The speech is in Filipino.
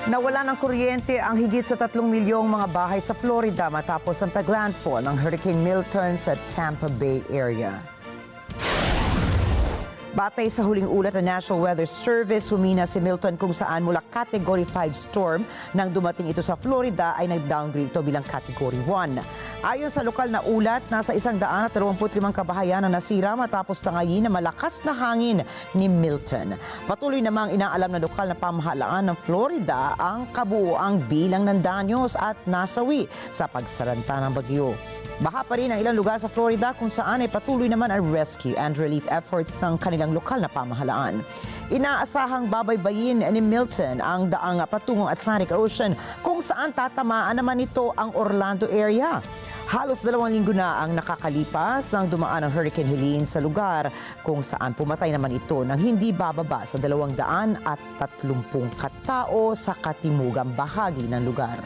Nawala ng kuryente ang higit sa 3 milyong mga bahay sa Florida matapos ang paglandfall ng Hurricane Milton sa Tampa Bay area. Batay sa huling ulat ng National Weather Service, humina si Milton kung saan mula Category 5 storm nang dumating ito sa Florida ay nag-downgrade ito bilang Category 1. Ayon sa lokal na ulat, nasa 125 kabahayan ang nasira matapos tangayin na malakas na hangin ni Milton. Patuloy namang inaalam ng lokal na pamahalaan ng Florida ang kabuuang bilang ng danyos at nasawi sa pagsaranta ng bagyo. Baha pa rin ang ilang lugar sa Florida kung saan ay patuloy naman ang rescue and relief efforts ng kanilang lokal na pamahalaan. Inaasahang babaybayin ni Milton ang daang patungong Atlantic Ocean kung saan tatamaan naman ito ang Orlando area. Halos 2 linggo na ang nakakalipas nang dumaan ang Hurricane Helene sa lugar kung saan pumatay naman ito ng hindi bababa sa 230 katao sa katimugang bahagi ng lugar.